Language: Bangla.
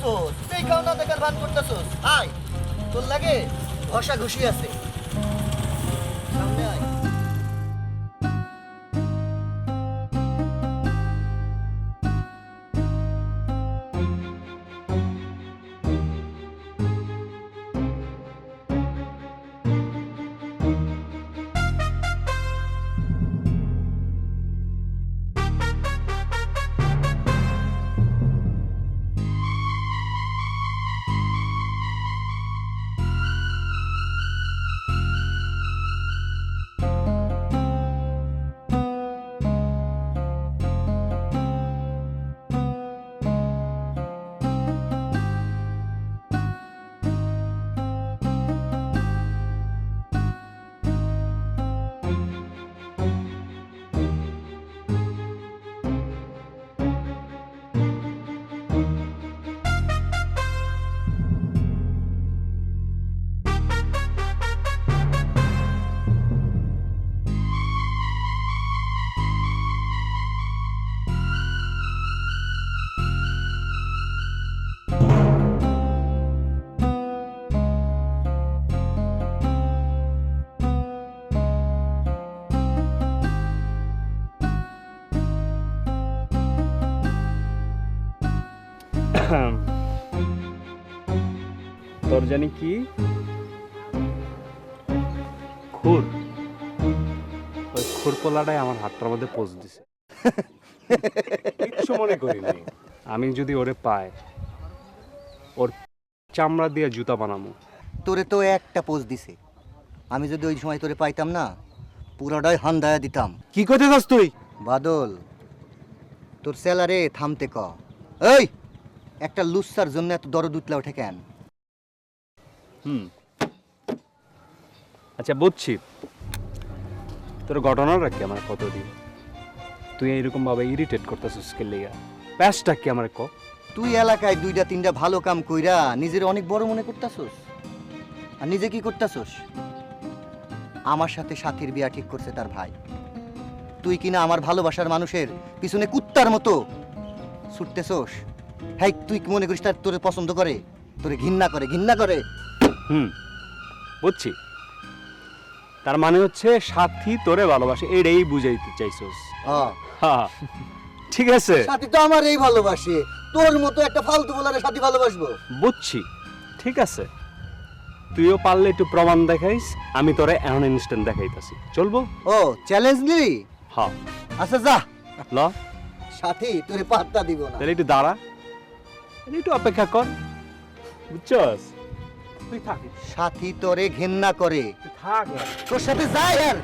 আসছোস সেই খাও না দেখার ভান করতেছোস আয় তোর লাগে ঘষা ঘুষি আছে সামনে আয় তোর জানি কি খুর ওই খুরপোলাটাই আমার হাতটার মধ্যে পোজ দিছে কিচ্ছু মনে করিনি। আমি যদি ওরে পাই ওর চামড়া দিয়ে জুতা বানাবো তোরে তো একটা পোজ দিছে আমি যদি ওই সময় তোরে পাইতাম না পুরাটাই হান্দায়া দিতাম কি করতে চাস তুই? বাদল তোর স্যালারে থামতে ক এই একটা লুচ্চার জন্য এত দরদ উতলা ওঠে কেন আচ্ছা বুঝছি তোর ঘটনাটা কি আমার কতদিন তুই এইরকম ভাবে ইরিটেট করতেছিস কে লিগা প্যাচটা কি আমার ক তুই এলাকায় দুইটা তিনটা ভালো কাম কইরা নিজের অনেক বড় মনে করতাছস আর নিজে কি করতাছস আমার সাথে সাথীর বিয়া ঠিক করছে তার ভাই তুই কিনা আমার ভালোবাসার মানুষের পিছনে কুত্তার মতো ছুটতেছস হ্যাঁ তুই কি মনে করিস তার তোরে পছন্দ করে তোরে ঘৃণা করে বুঝছি তার মানে হচ্ছে সাথী তোরে ভালোবাসে এটাই বুঝাইতে চাইছস হ্যাঁ ঠিক আছে সাথী তো আমার এই ভালোবাসে তোর মতো একটা ফালতু বলারে সাথী ভালোবাসবো বুঝছি ঠিক আছে তুইও পারলে একটু প্রমাণ দেখাইস আমি তোরে এখন ইনস্ট্যান্ট দেখাইতাছি চলবো ও চ্যালেঞ্জ নিবি হ্যাঁ আচ্ছা যা ল সাথী তোরে পাত্তা দিব না তাহলে একটু দাঁড়া একটু অপেক্ষা কর বুঝছস তুই থাক, সাথী তোরে ঘেন্না করে থাক। তোর সাথে যাই আর